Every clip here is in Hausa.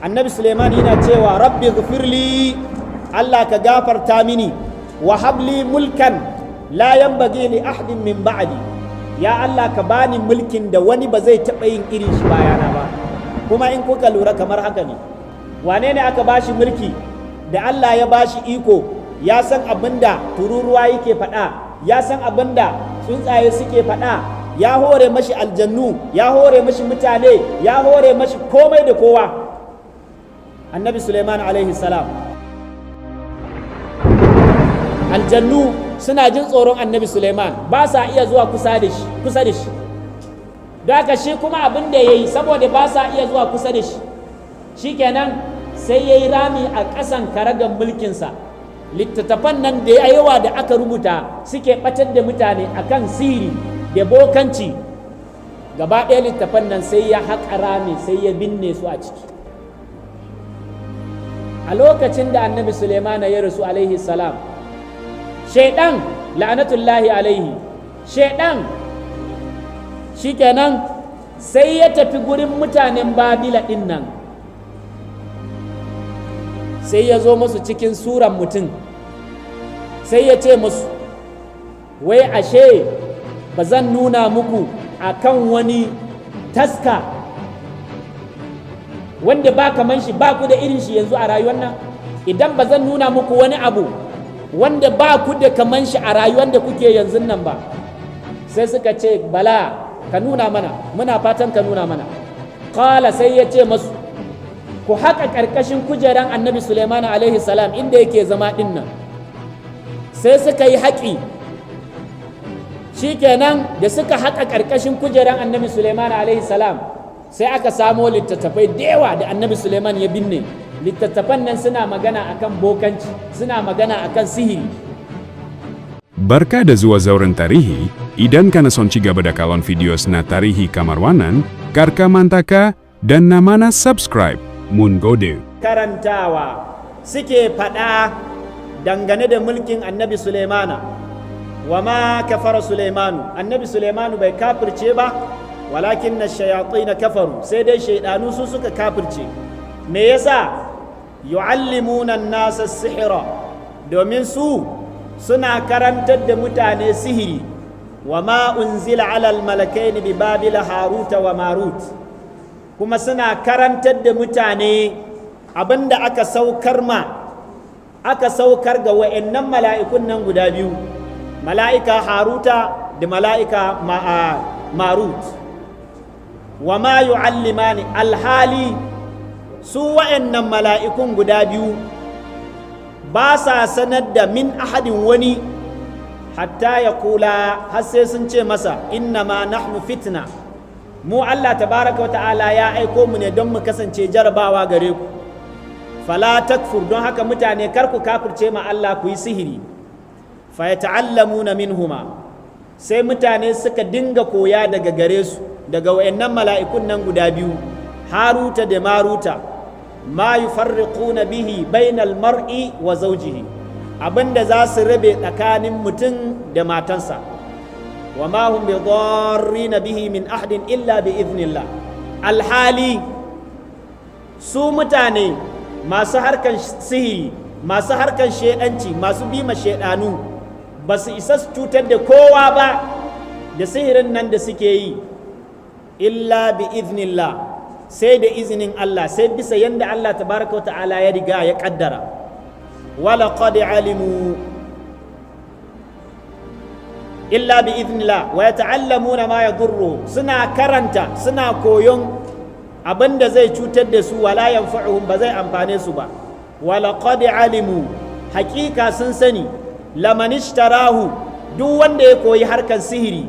annabi Suleiman yana cewa rabbi ghfirli, Allah ka gafarta mini, wa habli mulkan la yanbaghi li ahadin min ba'di, ya Allah ka bani mulkin da wani ba zai taɓa yin irin shi bayana ba. Kuma in kuka lura kamar haka ne, wane ne aka bashi mulki da Allah ya bashi iko, ya san abinda tururuwa yake faɗa, ya san abinda tsuntsaye suke faɗa, ya hore mashi aljannu, ya hore mashi mutane, ya hore mashi komai da kowa. Annabi Suleiman alaihi salam, aljannu suna jin tsoron annabi Suleiman, ba sa iya zuwa kusa da shi. Da haka shi kuma abin da ya yi, saboda ba sa iya zuwa kusa da shi, shikenan sai ya yi rami a ƙasan karagan mulkinsa. Littattafan nan da yawa da aka rubuta suke ɓatar da mutane akan sihiri da bokanci, gaba ɗaya littattafan nan sai ya haƙa rami, sai ya binne su a ciki. A lokacin da annabi Suleimana ya rasu alaihi salam, shaidan la'anatullahi alaihi, shaidan shikenan sai ya tafi gurin mutanen Babila ɗin nan, sai ya zo musu cikin suran mutum, sai ya ce musu, wai ashe ba zan nuna muku akan wani taska wanda ba kaman shi, ba ku da irin shi yanzu a rayuwar nan? Idan ba zan nuna muku wani abu wanda ba ku da kaman shi a rayuwar da kuke yanzu nan ba? Sai suka ce bala, ka nuna mana, muna fatan ka nuna mana. Qala, sai ya ce masu, ku haƙa ƙarƙashin kujeran annabi Suleiman alaihi salam inda yake zama ɗin nan. Sai suka yi haƙi, shikenan da suka haƙa ƙarƙashin kujeran annabi Suleiman alaihi salam, sai aka samo littattafai da yawa da annabi Suleiman ya binne. Littattafan nan suna magana akan bokanci, suna magana akan sihiri. Barka da zuwa zauren tarihi. Idan kana son ci gaba da kallon video na tarihi Kamarwanan, karka mantaka dan na mana subscribe. Mun gode. Karantawa suke faɗa dangane da mulkin annabi Suleimana. Wa ma kafara Suleimanu, annabi Suleimanu bai kafirce ba, walakin na shayatai na kafaru, sai dai shaidanu su suka kafirce. Me yasa? Yu'allimuna nasa sihira, domin su suna karantar da mutane sihiri. Wa ma unzila alal malakaini bi babila haruta wa marut, kuma suna karantar da mutane abinda aka saukar ga wa'annan mala'ikun nan guda biyu, mala'ika haruta da mala'ika marut. Wa ma yu'allimani, alhali su wa'annan mala'ikun guda biyu ba sa sanar da min ahadin wani, hatta ya kula, har sai sun ce masa, inna ma nahnu fitna, mu Allah tabaraka wa ta'ala ya aiko mu ne don mu kasance jarabawa gare ku. Fala takfur, don haka mutane kar ku kafirce ma Allah, ku yi sihiri. Fa yata'allamuna minhuma, sai mutane suka dinga koya daga gare su, daga wayannan mala'ikun nan guda biyu, Haruta da Maruta, ma yufarriquna bihi bainal mar'i wa zawjihi, abinda za su rabe tsakanin mutum da matansa. Wa ma hum bidarrina bihi min ahadin illa bi idhnillah, alhali su mutane masu harkan sihiri, masu harkan shedanci, masu bima shedanu, ba su isa su cutar da kowa ba da sihirin nan da suke yi, illa bi idhnillah, sai da izinin Allah, sai bisa yanda Allah tabaraka wa ta'ala ya riga ya kaddara. Wala qad alimu illa bi idhnillah wa yata'allamuna ma yadurru, suna karanta, suna koyon abinda zai cutar da su, wala yanfa'uhum, ba zai amfane su ba. Wala qad alimu, hakika sun sani, laman ishtarahu, duk wanda ya koyi harkar sihiri,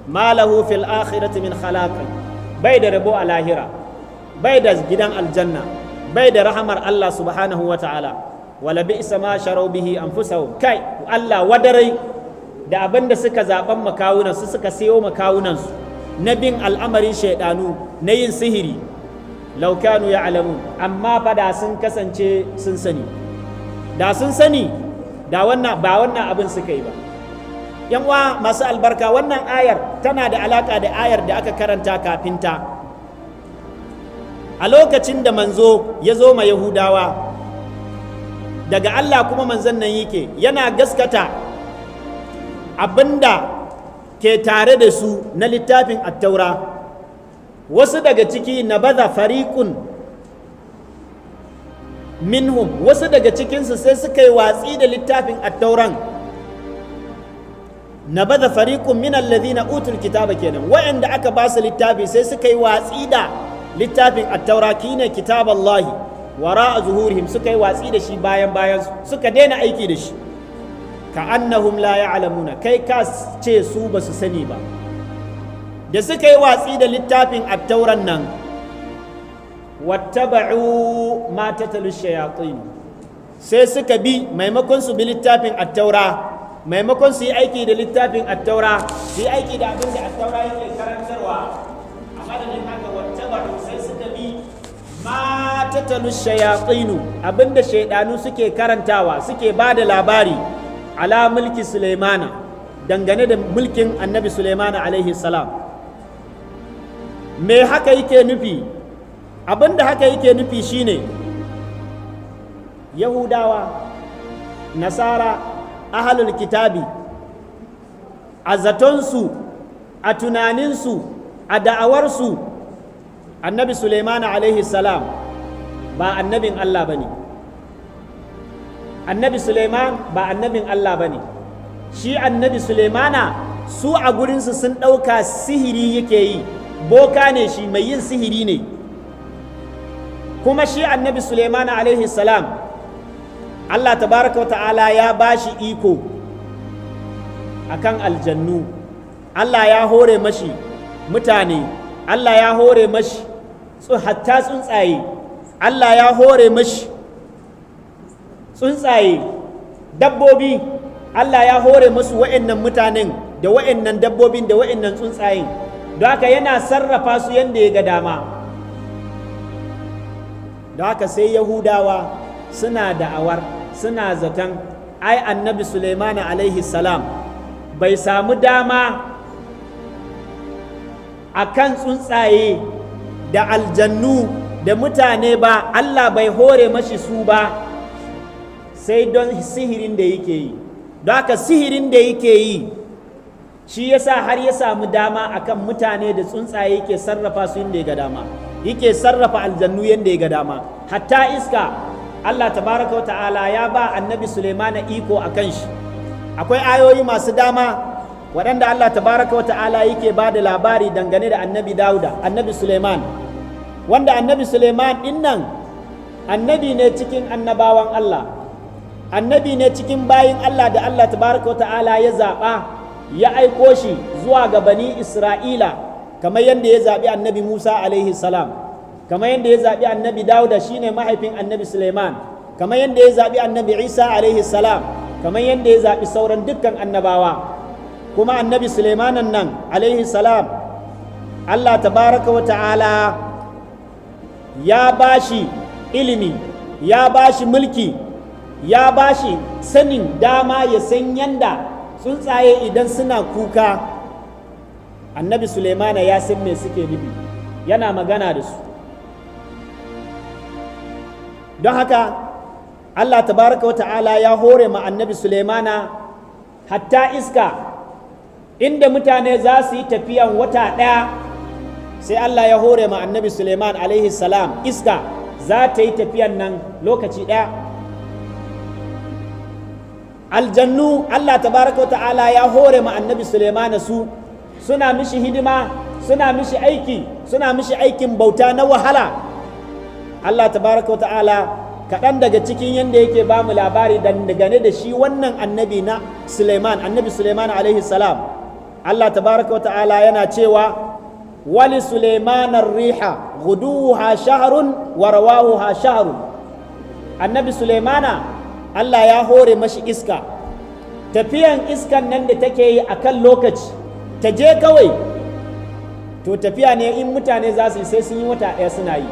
ma lahu fil akhirati min khalaq, bai da rabo a lahira, bai da gidan aljanna, bai da rahamar Allah subhanahu wa ta'ala. Wala bi'sa ma sharau bihi anfusahum, kai Allah wadarai da abin da suka zaben makawunan su, suka sayo makawunan su na bin al'amarin shaidanu, na yin sihiri. Law kanu ya'lamun, amma fa da sun kasance sun sani, da sun sani da wannan ba wannan abin suka yi ba. Yan uwa masu albarka, wannan ayar tana da alaka da ayar da aka karanta kafin ta. a lokacin da manzo ya zo ma Yahudawa daga Allah kuma manzon nan yake yana gaskata abinda ke tare da su na littafin attaura, wasu daga ciki na baza fariƙun minhum, wasu daga cikinsu sai suka yi watsi da littafin attauran. Na baza fariƙun min allazina utul kitaba kenan, wa'anda aka ba su littafi sai suka yi watsi da littafin attaura kine kitaballahi wara a zuhurihim, suka yi watsi da shi bayan suka daina aiki da shi. Ka annahum la ya'lamuna, kai ka ce su ba su sani ba. Da suka yi watsi da littafin attauran nan, wattaba'u ma tatalu shayatin, sai suka bi maimakon su bi littafin attaura, maimakon su yi aiki da littafin attaura, su yi aiki da abin da attaura yake karantarwa, a madadin haka wattaba'u sai suka bi ma tatalu shayatin, abin da shaidanu suke karantawa, suke ba da labari ala mulki Sulaimana, dangane da mulkin annabi Sulaimana alaihi salam. Me haka yake nufi? Abinda haka yake nufi shine Yahudawa, Nasara, ahlul kitabi, a zatonsu, a tunaninsu, a da'awarsu, annabi Sulaimana alaihi salam ba annabin Allah bane. Annabi Suleiman ba annabin Allah ba ne, shi annabi Suleimana su a gurinsu sun ɗauka sihiri yake yi, boka ne shi, mai yin sihiri ne. Kuma shi annabi Suleimana alaihi salam Allah tabaraka wa ta'ala ya ba shi iko akan aljannu, Allah ya hore mashi mutane, Allah ya hore mashi hatta tsuntsaye, Allah ya hore mashi tsuntsaye, dabbobi, Allah ya hore musu wa'annan mutanen da wa'annan dabbobin da wa'annan tsuntsayen, don haka yana sarrafa su yadda ya ga dama. Don haka sai Yahudawa suna da'awar, suna zaton ai annabi Sulaimana alaihi salam bai samu dama a kan tsuntsaye da aljannu da mutane ba, Allah bai hore mashi su ba, sai don sihirin da yake yi. Don haka sihirin da yake yi shi yasa har ya samu dama akan mutane da tsuntsaye yake sarrafa su yadda ya ga dama, yake sarrafa aljannu yadda ya ga dama. Hatta iska Allah tabaraka wa ta'ala ya ba annabi Sulaimana iko a kan shi. Akwai ayoyi masu dama waɗanda Allah tabaraka wa ta'ala yake ba da labari dangane da annabi Dawuda, annabi Sulaiman, wanda annabi Sulaiman ɗin nan annabi ne cikin annabawan Allah, annabi ne cikin bayin Allah da Allah tabaraka wa ta'ala ya zaɓa ya aiko shi zuwa ga bani Isra'ila, kamar yadda ya zaɓi annabi Musa alaihi salam, kamar yadda ya zaɓi annabi Dawuda shine mahaifin annabi Sulaiman, kamar yadda ya zaɓi annabi Isa alaihi salam, kamar yadda ya zaɓi sauran dukkan annabawa. Kuma annabi Sulaimanan nan alaihi salam Allah tabaraka wa ta'ala ya bashi ilimi, ya bashi mulki, ya ba shi sanin dama ya san yanda tsuntsaye idan suna kuka, annabi Sulaimana ya san me suke nufi, yana magana da su. Don haka Allah tabaraka wa ta'ala ya hore ma annabi Sulaimana hatta iska, inda mutane za su yi tafiyan wata ɗaya, sai Allah ya hore ma annabi Sulaiman alaihi salam iska za ta yi tafiyan nan lokaci ɗaya. Aljannu Allah tabaraka wa ta'ala ya hore ma annabi Sulaimana su suna mishi hidima, suna mishi aiki, suna mishi aikin bauta na wahala. Allah tabaraka wa ta'ala kaɗan daga cikin yadda yake ba mu labari dangane da shi wannan annabi na Sulaiman, annabi Sulaiman alaihi salam. Allah tabaraka wa ta'ala yana cewa wali Sulaiman riha ghuduha shahrun wa rawahuha shahrun. Annabi Sulaimana Allah ya hore mashi iska, tafiyan iskan nan da take yi a kan lokaci, ta je kawai, to tafiya ne in mutane za su yi sai sun yi wata ɗaya suna yi,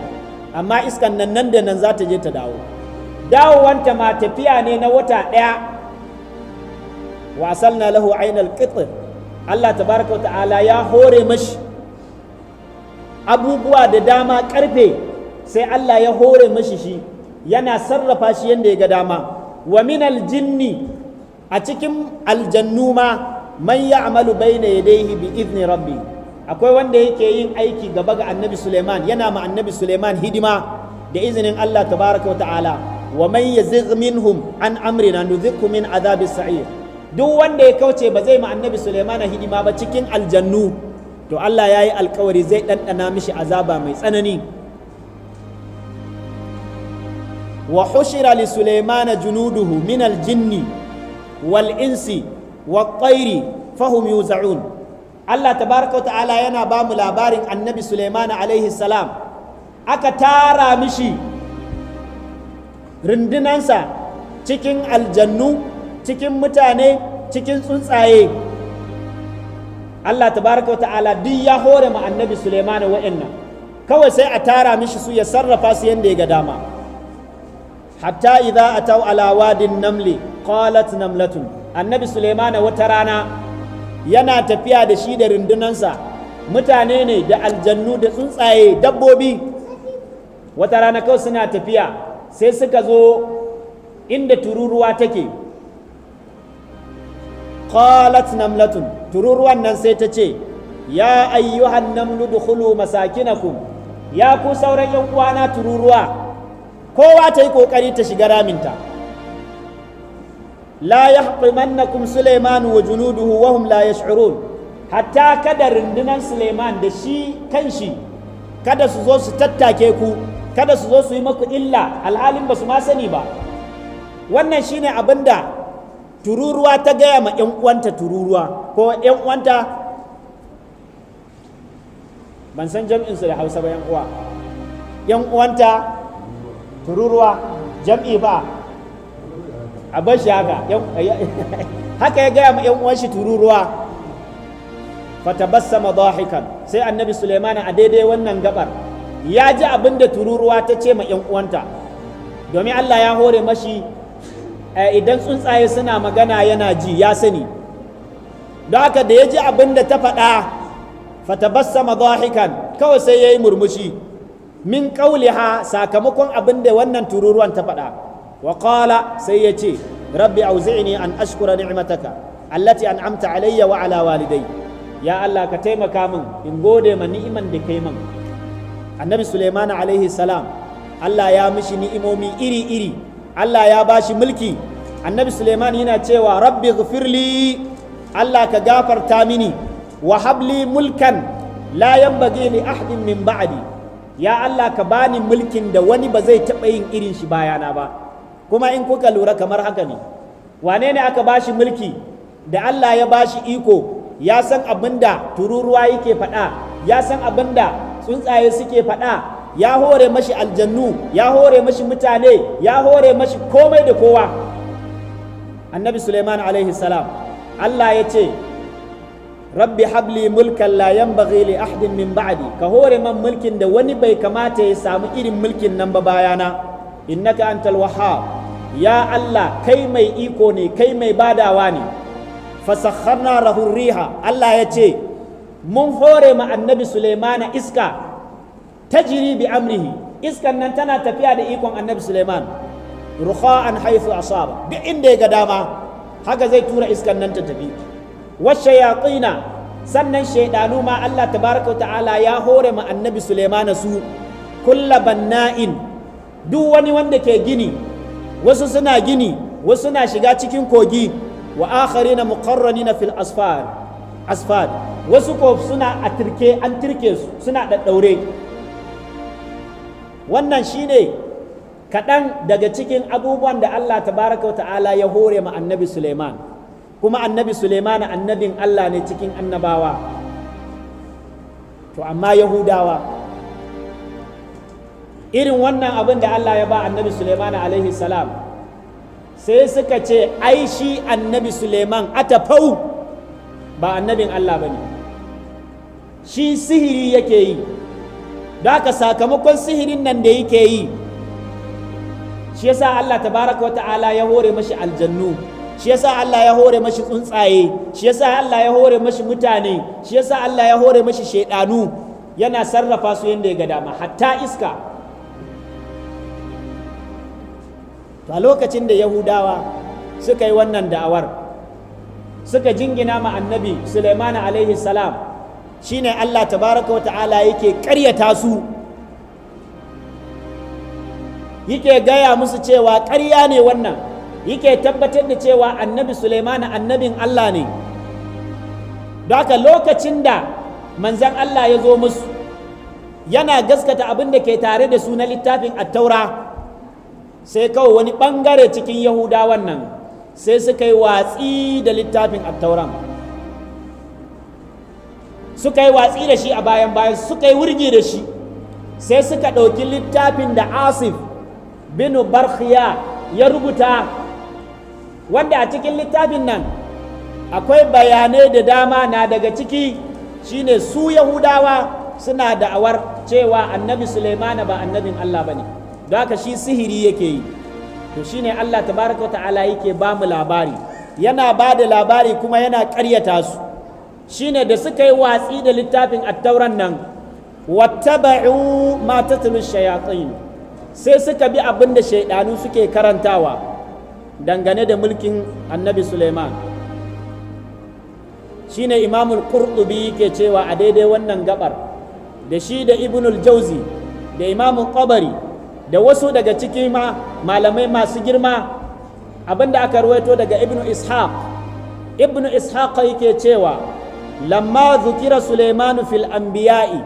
amma iskan nan nan da nan za ta je ta dawo. Dawowanta ma tafiya ne na wata ɗaya. Wa asalna lahu ainal qitr, Allah tabaraka wa ta'ala ya hore mashi abubuwa da dama, ƙarfe sai Allah ya hore mashi shi yana sarrafa shi yadda ya ga dama. Wa min aljinni, a cikin aljannu ma, man ya'malu bayna yadayhi bi idni rabbi, akwai wanda yake yin aiki gaba ga annabi Suleiman, yana ma annabi Suleiman hidima da izinin Allah tabaraka wa ta'ala. Wa man yazigh minhum an amrina nudhikhu min adhabis sa'ir, duk wanda ya kauce ba zai ma annabi Suleiman hidima ba cikin aljannu, to Allah yayi alkawari zai ɗanɗana mishi azaba mai tsanani. Wa hushira li Suleimana junuduhu min aljinni wal insi wat tayri fahum yuza'un. Allah tabaraka wa ta'ala yana ba mu labarin annabi Suleiman alaihi salam, aka tara mishi rundunansa cikin aljannu, cikin mutane, cikin tsuntsaye. Allah tabaraka wa ta'ala duk ya hore ma annabi Suleiman wa'annan, kawai sai a tara mishi su ya sarrafa su yanda ya ga dama. Hatta idza ataw ala wadin namli qalat namlatun, annabi Suleiman wata rana yana tafiya da shi da rundunansa, mutane ne da aljannu da tsuntsaye dabbobi. Wata rana kawai suna tafiya sai suka zo inda tururuwa take. Qalat namlatun, tururuwan nan sai ta ce, ya ayyuhan namlu dukhulu masakinakum, ya ku sauran yan uwana tururuwa, kowa ta yi kokari ta shiga raminta. La yahqimannakum Sulaiman wa junuduhu wa hum la yash'urun, hatta kada rundunan Sulaiman da shi kanshi kada su zo su tattake ku, kada su zo su yi maku illa alhalin ba su ma sani ba. Wannan shine abinda tururuwa ta gaya ma ƴan uwanta tururuwa, ko ƴan uwanta, ban san jam'in su da Hausa ba, ƴan uwa, ƴan uwanta tururuwa, jam'i ba a bar shi haka. Haka ya gaya ma ƴan uwan shi tururuwa. Fatabassama dahikan, sai annabi Suleiman a daidai wannan gabar ya ji abin da tururuwa ta ce ma ƴan uwanta, domin Allah ya hore mashi idan tsuntsaye suna magana yana ji, ya sani. Don haka da ya ji abin da ta faɗa, fatabassama dahikan, kawai sai ya yi murmushi min qawliha, sakamakon abin da wannan tururuwan ta faɗa. Wa qala, sai ya ce, rabbi auzi'ni an ashkura ni'mataka allati an'amta alayya wa ala walidai, ya Allah ka taimaka min in gode ma ni'iman da kai min. Annabi Suleiman alaihi salam, Allah ya mishi ni'imomi iri-iri, Allah ya bashi mulki. Annabi Suleiman yana cewa rabbi ghfirli, Allah ka gafarta mini, wa habli mulkan la yanbaghi li ahadin min ba'di, ya Allah ka bani mulkin da wani ba zai taɓa yin irin shi bayana ba. Kuma in kuka lura kamar haka ne, wane ne aka bashi mulki da Allah ya bashi iko, ya san abin da tururuwa yake faɗa, ya san abin da tsuntsaye suke faɗa, ya hore mashi aljannu, ya hore mashi mutane, ya hore mashi komai da kowa. Annabi Suleiman alaihi salam, Allah ya ce rabbi habli mulkan la yanbaghi li ahadin min ba'di, ka hore man mulkin da wani bai kamata ya samu irin mulkin nan ba bayana. Innaka antal wahhab, ya Allah kai mai iko ne, kai mai badawa ne. Fasakharna lahu riha, Allah ya ce mun hore ma annabi Suleiman iska, tajri bi amrihi, iskan nan tana tafiya da ikon annabi Suleiman. Rukha'an haythu asaba, duk inda ya ga dama haka zai tura iskan nan ta tafi. Washayatina, sannan shaidanu ma Allah tabaraka wa ta'ala ya hore ma annabi Suleiman su. Kulla banna'in, duk wani wanda ke gini, wasu suna gini, wasu suna shiga cikin kogi. Wa akharina muqarranina fil asfar, wasu ko suna a tirke, an tirke su, suna daddaure. Wannan shine kaɗan daga cikin abubuwan da Allah tabaraka wa ta'ala ya hore ma annabi Suleiman. Kuma annabi Suleiman annabin Allah ne cikin annabawa. To amma Yahudawa, irin wannan abin da Allah ya ba annabi Suleiman alaihi salam, sai suka ce ai shi annabi Suleiman atafau ba annabin Allah bane, shi sihiri yake yi. Da haka sakamakon sihirin nan da yake yi, shi yasa Allah tabaraka wa ta'ala ya hore mashi aljannu, shi yasa Allah ya hore mashi tsuntsaye, shi yasa Allah ya hore mashi mutane, shi yasa Allah ya hore mashi shaidanu, yana sarrafa su yadda ya ga dama. Hatta iska, to a lokacin da yahudawa suka yi wannan da'awar suka jingina ma annabi Sulaiman alaihi salam, shine Allah tabaraka wa ta'ala yake ƙaryata su, yake gaya musu cewa ƙarya ne wannan, yake tabbatar da cewa annabi Sulaiman annabin Allah ne. Don haka lokacin da manzan Allah ya zo musu yana gaskata abin da ke tare da su na littafin attaura, sai kawai wani ɓangare cikin yahudawan nan sai suka yi watsi da littafin attauran, suka yi watsi da shi a bayan suka yi wurgi da shi, sai suka ɗauki littafin da Asif bin Barkhiya ya rubuta, wanda a cikin littafin nan akwai bayanai da dama. Na daga ciki shine su yahudawa suna da'awar cewa annabi Sulaimana ba annabin Allah bane, don haka shi sihiri yake yi. To shine Allah tabaraka ta'ala yake ba mu labari, yana ba da labari kuma yana ƙaryata su. Shine da suka yi watsi da littafin attauran nan, wattaba'u ma tatlu shayatin, sai suka bi abin da shaidanu suke karantawa dangane da mulkin annabi Sulaiman. Shine Imamul Qurtubi yake cewa a daidai wannan gabar, da shi da Ibnul Jauzi da Imamul Qabari da wasu daga cikin malamai masu girma, abinda aka ruwaito daga Ibnu Ishaq yake cewa lamma zukira Sulaimanu fil anbiya'i,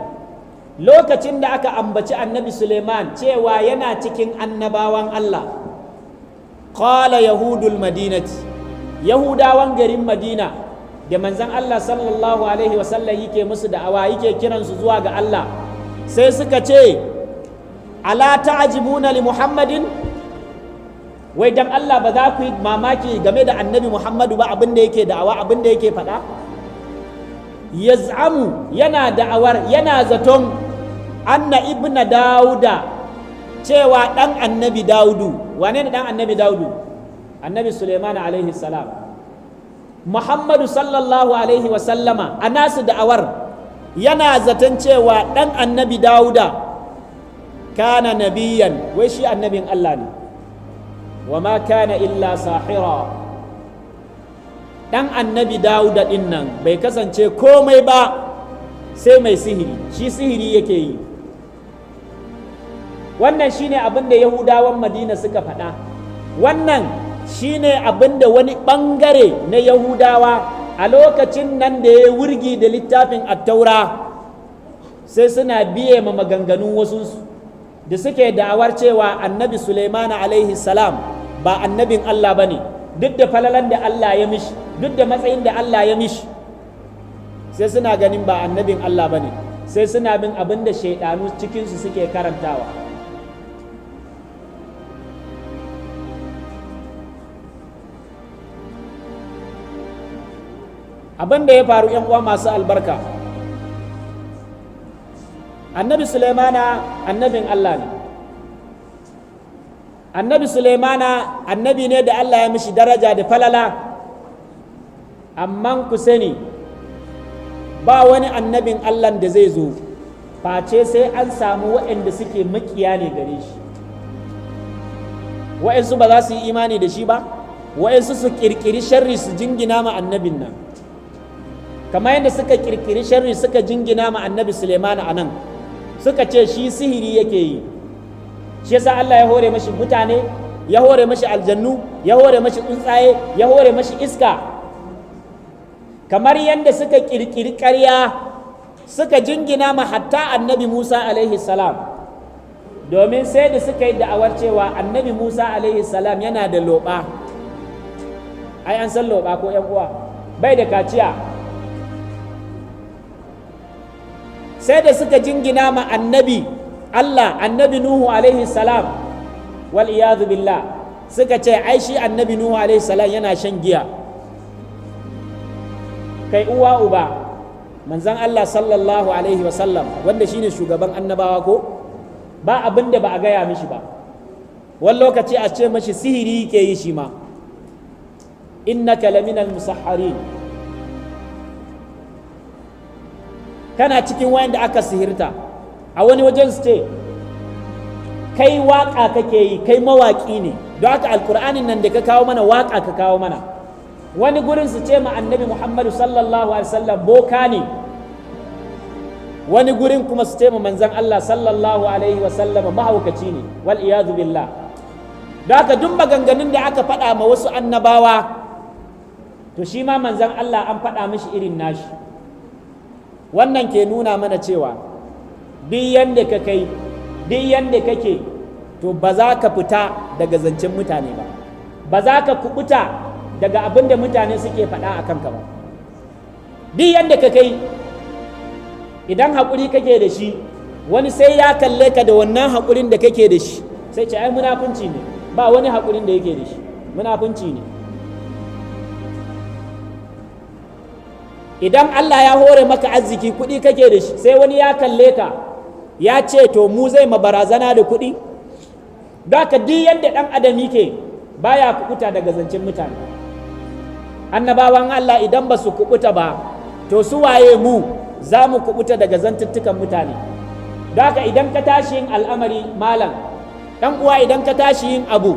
lokacin da aka ambaci annabi Sulaiman cewa yana cikin annabawan Allah, qala yahudul madinati, yahudawan garin Madina da manzan Allah sallallahu alaihi wasallam yake musu da'awa, yake kiransu zuwa ga Allah, sai suka ce ala ta'jibuna li Muhammadin, wai dan Allah ba za ku yi mamaki game da annabi Muhammadu ba, abin da yake da'awa, abin da yake faɗa. Yaz'amu, yana da'awar, yana zaton anna ibna Dauda, cewa ɗan annabi Daudu. Wane ne ɗan annabi Daudu? Annabi Sulaiman alaihi salam. Muhammadu sallallahu alaihi wasallama a nasu da'awar yana zaton cewa ɗan annabi Dauda kana nabiyan, wai shi annabin Allah ne, wa ma kana illa sahira, ɗan annabi Dauda ɗin nan bai kasance komai ba sai mai sihiri, shi sihiri yake yi. Wannan shine abin da yahudawan Madina suka faɗa, wannan shine abin da wani ɓangare na yahudawa a lokacin nan da ya wurgi da littafin attaura sai suna biye ma maganganun wasu da suke da'awar cewa annabi Sulaiman alaihi salam ba annabin Allah bane, duk da falalan da Allah ya mishi, duk da matsayin da Allah ya mishi, sai suna ganin ba annabin Allah bane, sai suna bin abin da shaidanu cikinsu suke karantawa. Abin da ya faru ‘yan uwa masu albarka, annabi Sulaimana annabin Allah ne, annabi Sulaimana annabi ne da Allah ya mishi daraja da falala, amma ku sani ba wani annabin Allah da zai zo face sai an samu waɗanda suke makiya ne gare shi, waɗansu ba za su yi imani da shi ba, waɗansu su ƙirƙiri sharri su jingina ma annabin nan, kamar yadda suka kirkiri sharri suka jingina ma annabi Suleiman a nan, suka ce shi sihiri yake yi. Shi yasa Allah ya hore mashi mutane, ya hore mashi aljannu, ya hore mashi tsuntsaye, ya hore mashi iska, kamar yadda suka kirkiri ƙarya suka jingina ma hatta annabi Musa alaihi salam, domin sai da suka yi da'awar cewa annabi Musa alaihi salam yana da loɓa. Ai an san loɓa ko ‘yan uwa, bai da kaciya. Sai da suka jingina ma annabi Allah, annabi Nuhu alaihi salam, wal iyadu billah, suka ce ai shi annabi Nuhu alaihi salam yana shan giya. Kai uwa uba, manzon Allah sallallahu alaihi wasallam, wanda shine shugaban annabawa ko, ba abin da ba a gaya mishi ba. Wani lokaci a ce mashi sihiri ke yi shi ma, innaka laminal musahharin, kana cikin wayanda aka sihirta. A wani wajen su ce kai waƙa kake yi, kai mawaƙi ne, don haka alƙur'anin nan da ka kawo mana waƙa ka kawo mana. Wani gurin su ce ma annabi Muhammadu sallallahu alaihi wasallam boka ne, wani gurin kuma su ce ma manzan Allah sallallahu alaihi wasallam mahaukaci ne, wal iyadu billah. Don haka duk maganganun da aka faɗa ma wasu annabawa to shi ma manzan Allah an faɗa mishi irin nashi. Wannan ke nuna mana cewa duk yanda ka kai, duk yanda kake, to ba za ka fita daga zancen mutane ba, ba za ka kubuta daga abin da mutane suke faɗa a kanka ba. Duk yanda ka kai, idan haƙuri kake da shi, wani sai ya kalle ka da wannan haƙurin da kake da shi sai ce ai munafunci ne, ba wani haƙurin da yake da shi, munafunci ne. Idan Allah ya hore maka arziki, kuɗi kake da shi, sai wani ya kalle ka ya ce to mu zai ma barazana da kuɗi. Don haka duk yadda ɗan adam yake baya kuɓuta daga zancen mutane. Annabawan Allah idan ba su kuɓuta ba, to su waye mu za mu kuɓuta daga zantuttukan mutane. Don haka idan ka tashi yin al'amari malam, ɗan uwa, idan ka tashi yin abu,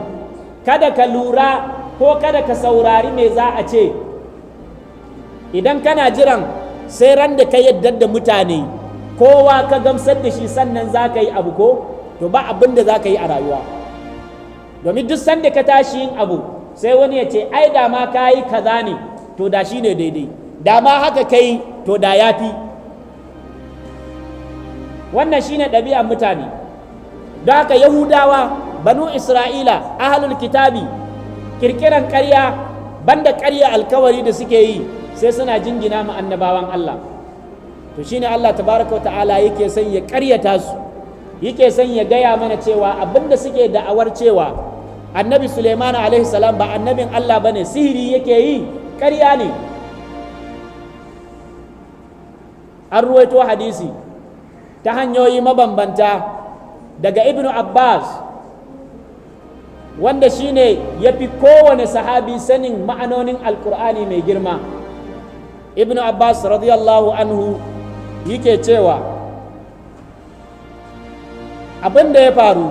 kada ka lura ko kada ka saurari me za a ce. Idan kana jiran sai ran da ka yadda da mutane, kowa ka gamsar da shi sannan za ka yi abu ko, to ba abin da za ka yi a rayuwa. Domin duk sanda ka tashi yin abu sai wani ya ce ai da ma ka yi kaza ne, to da shi ne daidai, da ma haka ka yi to da ya fi. Wannan shi ne ɗabi'ar mutane. Don haka Yahudawa, banu Isra'ila, ahlul kitabi, kirkiran ƙarya, banda ƙarya alkawari da suke yi, sai suna jingina ma annabawan Allah. To shine Allah tabaraka wa ta'ala yake son ya ƙaryata su, yake son ya gaya mana cewa abinda suke da'awar cewa annabi Suleiman alaihi salam ba annabin Allah bane, sihiri yake yi, ƙarya ne. An ruwaito hadisi ta hanyoyi mabambanta daga Ibn Abbas, wanda shine yafi kowane sahabi sanin ma'anonin alkur'ani mai girma. Ibn Abbas radiyallahu anhu yake cewa abin da ya faru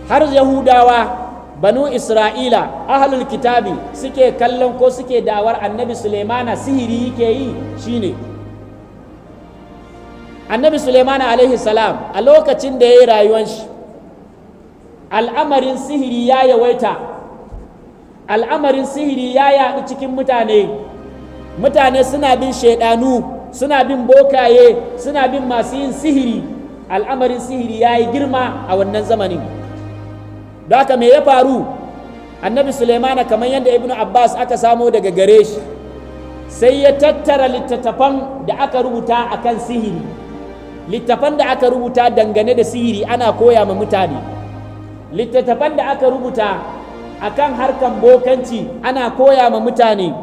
har Yahudawa, banu Isra'ila, ahlul kitabi suke kallon ko suke da'awar annabi Sulaimana sihiri yake yi, shine annabi Sulaimana alaihi salam a lokacin da ya yi rayuwar shi, al'amarin sihiri ya yawaita, al'amarin sihiri ya yaɗu cikin mutane. Mutane suna bin shaidanu, suna bin bokaye, suna bin masu yin sihiri. Al'amarin sihiri ya yi girma a wannan zamanin. Don haka me ya faru? Annabi Sulaimana, kamar yadda Ibn Abbas aka samo daga gare shi, sai ya tattara littattafan da aka rubuta akan sihiri, littattafan da aka rubuta dangane da sihiri ana koya ma mutane, littattafan da aka rubuta akan harkan bokanci ana koya ma mutane,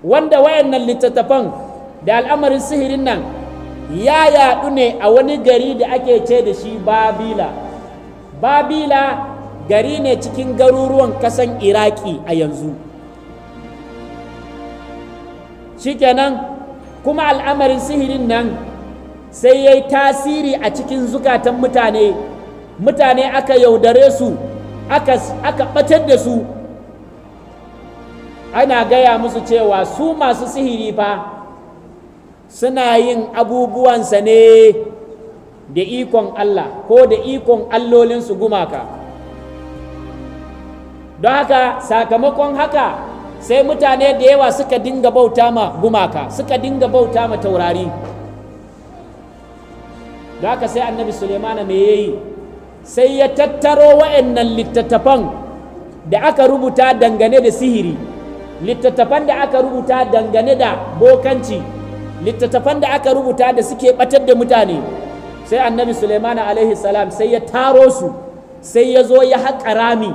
wanda wayannan littattafan da al'amarin sihirin nan ya yaɗu ne a wani gari da ake ce da shi Babila. Babila gari ne cikin garuruwan ƙasan Iraki a yanzu. Shikenan kuma al'amarin sihirin nan sai ya yi tasiri a cikin zukatan mutane. Mutane aka yaudare su, aka ɓatar da su, ana gaya musu cewa su masu sihiri fa suna yin abubuwansa ne da ikon Allah ko da ikon allolinsu gumaka. Don haka sakamakon haka sai mutane da yawa suka dinga bauta ma gumaka, suka dinga bauta ma taurari. Don haka sai annabi Sulemana me yayi? Sai ya tattaro wa'annan littattafan da aka rubuta dangane da sihiri, littattafan da aka rubuta dangane da bokanci, littattafan da aka rubuta da suke batar da mutane. Sai annabi Suleiman alaihi salam sai ya taro su, sai ya zo ya haƙa rami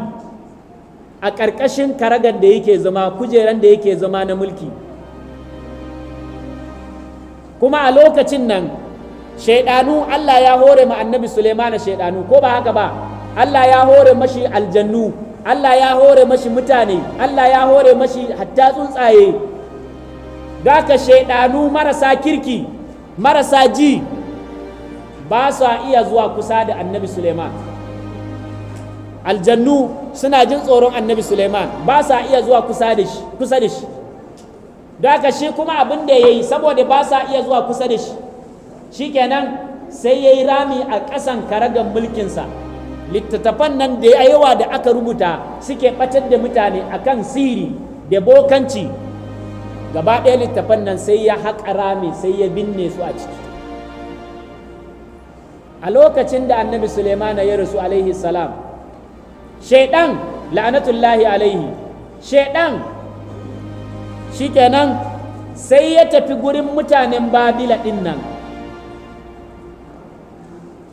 a ƙarƙashin karagar da yake zama, kujeran da yake zama na mulki. Kuma a lokacin nan shaidanu, Allah ya hore ma annabi Suleiman shaidanu, ko ba haka ba? Allah ya hore mashi aljannu, Allah ya hore mashi mutane, Allah ya hore mashi hatta tsuntsaye. da haka shaidanu marasa kirki marasa ji ba su iya zuwa kusa da annabi Suleiman. Aljannu suna jin tsoron annabi Suleiman, ba sa iya zuwa kusa da shi. Da haka shi kuma abin da ya yi saboda ba sa iya zuwa kusa da shi, shikenan sai ya yi rami a ƙasan karagan mulkinsa. Littattafan nan da yawa da aka rubuta suke ɓatar da mutane akan sihiri da bokanci, gaba ɗaya littattafan nan sai ya haƙa rami sai ya binne su a ciki. A lokacin da annabi Suleiman ya rasu alaihi salam, shaidan la'anatullahi alaihi, shaidan shikenan sai ya tafi gurin mutanen Babila ɗin nan,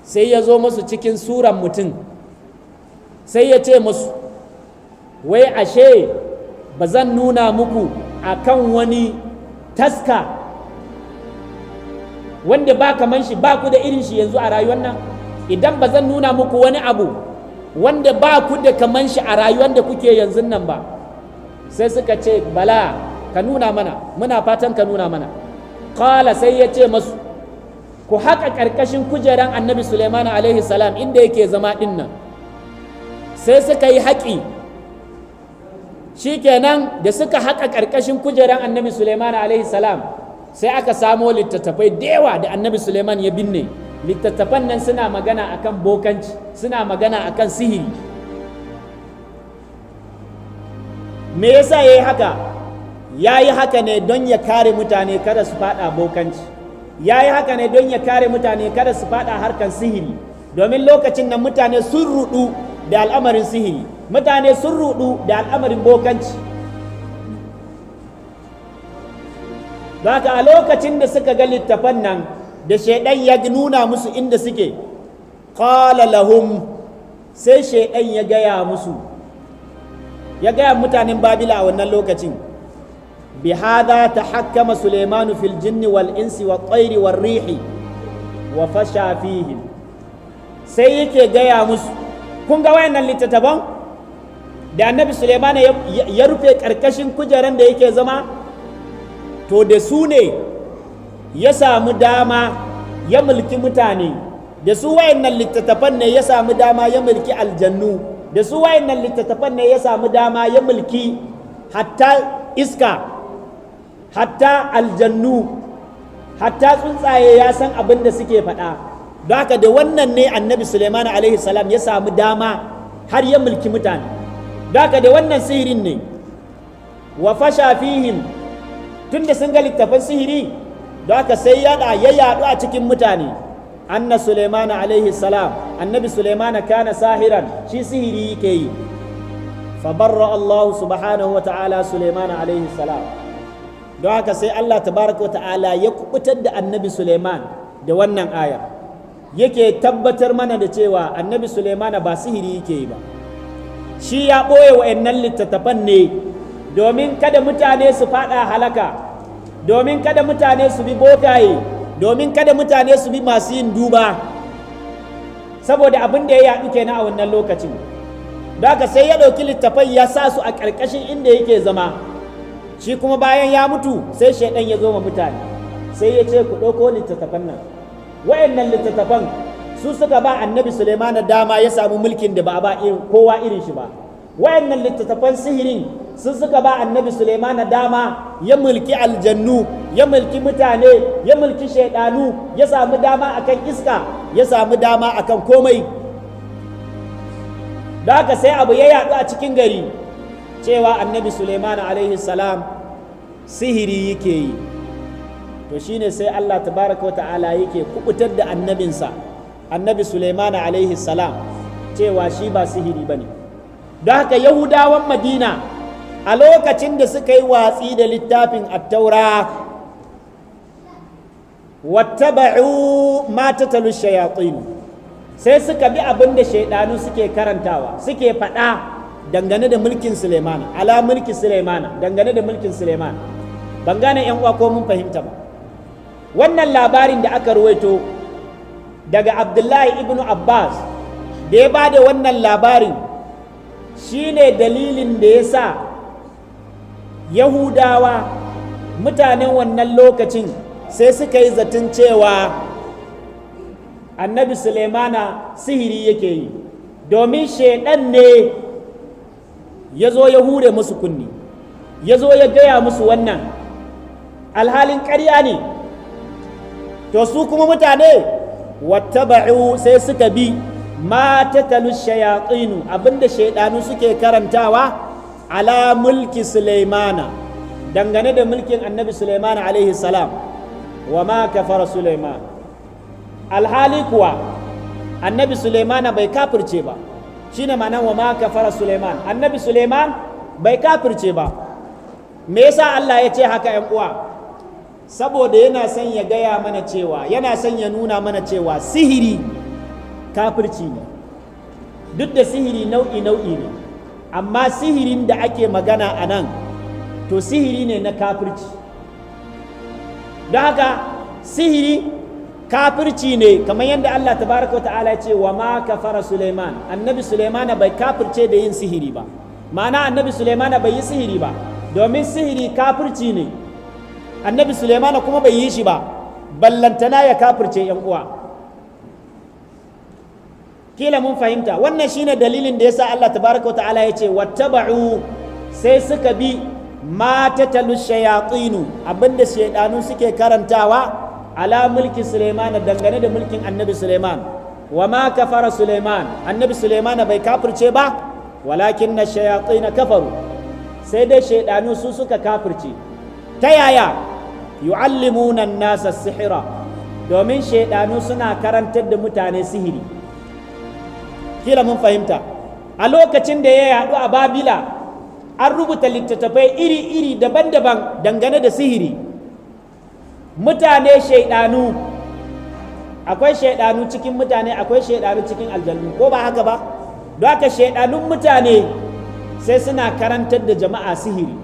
sai ya zo musu cikin suran mutum, sai ya ce musu, wai ashe ba zan nuna muku akan wani taska wanda ba kaman shi, ba ku da irin shi yanzu a rayuwar nan? Idan ba zan nuna muku wani abu wanda ba ku da kaman shi a rayuwar da kuke yanzu nan ba? Sai suka ce bala, ka nuna mana, muna fatan ka nuna mana. Kala sai ya ce masu, ku haƙa ƙarƙashin kujeran annabi Suleiman alaihi salam inda yake zama ɗin nan. Sai suka yi haƙi, shikenan da suka haƙa ƙarƙashin kujeran annabi Suleiman alaihi salam, sai aka samo littattafai da yawa da annabi Suleiman ya binne. Littattafan nan suna magana akan bokanci, suna magana akan sihiri. Me yasa ya yi haka? Ya yi haka ne don ya kare mutane kada su faɗa bokanci. Ya yi haka ne don ya kare mutane kada su faɗa harkan sihiri. Domin lokacin nan mutane sun ruɗu da al'amarin sihiri, mutane sun ruɗu da al'amarin bokanci. Haka a lokacin da suka ga littafan nan da shaidan ya nuna musu inda suke, qala lahum, sai shaidan ya gaya musu, ya gaya mutanen Babila a wannan lokacin, bi hadha tahakkama Sulaimanu fil jinni wal insi wat tayri war rihi wa fasha fihim. Sai yake gaya musu, kun ga wayannan littattafan da annabi Sulaiman ya rufe karkashin kujeran da yake zama, to da su ne ya samu dama ya mulki mutane, da su wayannan littattafan ne ya samu dama ya mulki aljannu, da su wayannan littattafan ne ya samu dama ya mulki hatta iska, hatta aljannu, hatta tsuntsaye ya san abin da suke faɗa. Don haka da wannan ne annabi Sulaiman alaihi salam ya samu dama har ya mulki mutane. Don haka da wannan sihirin ne, wa fasha fihim, tunda sun ga littafan sihiri, don haka sai ya yaɗu a cikin mutane. Anna Sulaiman alaihi salam, annabi Sulaiman kana sahiran, shi sihiri yake yi. Fabarra Allah subhanahu wa ta'ala Sulaiman alaihi salam. Don haka sai Allah tabaraka wa ta'ala ya kubutar da annabi Sulaiman da wannan aya, yake tabbatar mana da cewa annabi Sulaiman ba sihiri yake yi ba, shi ya ɓoye wa'annan littattafan ne domin kada mutane su faɗa halaka, domin kada mutane su bi bokaye, domin kada mutane su bi masu yin duba, saboda abin da ya yaɗu kenan a wannan lokacin. Da haka sai ya ɗauki littafai ya sa su a ƙarƙashin inda yake zama. Shi kuma bayan ya mutu sai shaidan ya zo ma mutane, sai ya ce ku ɗauko littattafan nan. Wayannan littattafan su suka ba annabi Sulaiman dama ya samu mulkin da ba a ba kowa irin shi ba. Wayannan littattafan sihirin su suka ba annabi Sulaiman dama ya mulki aljannu, ya mulki mutane, ya mulki shaidanu, ya samu dama akan iska, ya samu dama akan komai. Da haka sai abu ya yaɗu a cikin gari cewa annabi Sulaiman alaihi salam sihiri yake yi. To shine sai Allah tabaraka wa ta'ala yake kubutar da annabinsa annabi Sulaiman alaihi salam cewa shi ba sihiri bane. Don haka Yahudawan Madina a lokacin da suka yi watsi da littafin at-taura, wattaba'u ma tatalu shayatin, sai suka bi abin da shaidanu suke karantawa, suke faɗa dangane da mulkin Suleiman, ala mulki Suleiman, dangane da mulkin Suleiman. Ban gane yan uwa ko mun fahimta ba. Wannan labarin da aka ruwaito daga Abdullahi ibn Abbas da ya ba da wannan labarin shine dalilin da ya sa Yahudawa mutanen wannan lokacin sai suka yi zaton cewa annabi Sulaimana sihiri yake yi, domin shaidan ne ya zo ya hure musu kunni, ya zo ya gaya musu wannan alhalin ƙarya ne. To su kuma mutane wattaba'u sai suka bi ma tatalu shayatinu, abinda shaidanu suke karantawa ala mulki Sulaimana, dangane da mulkin annabi Sulaimana alaihi salam. Wa ma kafara Sulaiman, alhali kuwa annabi Sulaimana bai kafirce ba. Shine ma'anar wa ma kafara Sulaiman, annabi Sulaiman bai kafirce ba. Me yasa Allah ya ce haka yan uwa? Saboda yana son ya gaya mana cewa, yana son ya nuna mana cewa sihiri kafirci ne. Duk da sihiri nau'i ne, amma sihirin da ake magana a nan to sihiri ne na kafirci. Don haka sihiri kafirci ne, kamar yadda Allah tabaraka wa ta'ala ce wa ma kafara Sulaiman, annabi Sulaimana bai kafirce da yin sihiri ba. Ma'ana annabi Sulaimana bai yi sihiri ba, domin sihiri kafirci ne, annabi Sulaimana kuma bai yi shi ba, ballantana ya kafirce yan uwa. Kila mun fahimta, wannan shine dalilin da yasa Allah tabaraka wa ta'ala ya ce wattaba'u, sai suka bi ma tatalu shayatinu, abinda shaidanu suke karantawa ala mulki Sulaiman, dangane da mulkin annabi Sulaiman. Wa ma kafara Sulaiman, annabi Sulaiman bai kafirce ba, walakin na shayatin kafaru, sai dai shaidanu su suka kafirce. Ta yaya? Yu'allimuna nasa sihira, domin shaidanu suna karantar da mutane sihiri. Kila mun fahimta, a lokacin da ya yaɗu a Babila an rubuta littattafai iri-iri daban-daban dangane da sihiri. Mutane shaidanu, akwai shaidanu cikin mutane, akwai shaidanu cikin aljannu, ko ba haka ba? Don haka shaidanun mutane sai suna karantar da jama'a sihiri.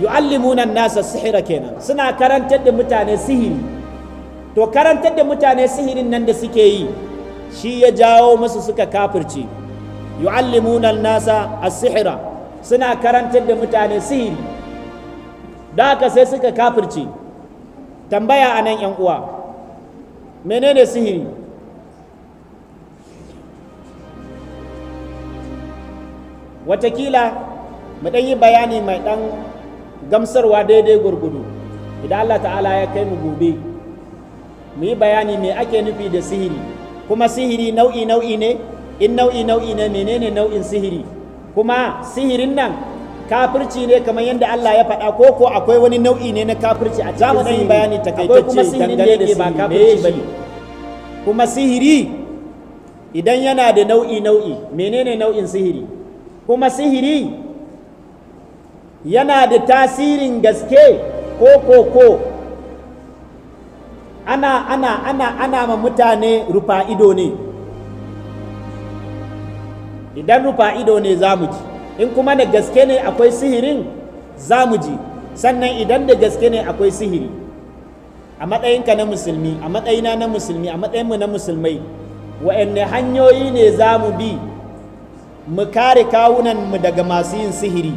Yu'allimuna nasa sihira kenan, suna karantar da mutane sihiri. To karantar da mutane sihirin nan da suke yi shi ya jawo musu suka kafirce. Yu'allimuna nasa as-sihira, suna karantar da mutane sihiri, da haka sai suka kafirce. Tambaya a nan yan uwa, menene sihiri? Watakila mu ɗan yi bayani mai ɗan gamsarwa daidai gurgudu, idan Allah ta'ala ya kai mu gobe mu yi bayani me ake nufi da sihiri, kuma sihiri nau'i ne. In nau'i ne, menene nau'in sihiri? Kuma sihirin nan kafirci ne kamar yadda Allah ya faɗa, ko akwai wani nau'i ne na kafirci a cikin sihiri? Bayani takaitacce dangane da ba kafirci bane. Kuma sihiri idan yana da nau'i, menene nau'in sihiri? Kuma sihiri yana da tasirin gaske ko ana ma mutane rufa ido ne? Idan rufa ido ne za mu ji, in kuma da gaske ne akwai sihirin za mu ji. Sannan idan da gaske ne akwai sihiri, a matsayinka na musulmi, a matsayina na musulmi, a matsayinmu na musulmai, wa'anne hanyoyi ne za mu bi mu kare kawunanmu daga masu yin sihiri?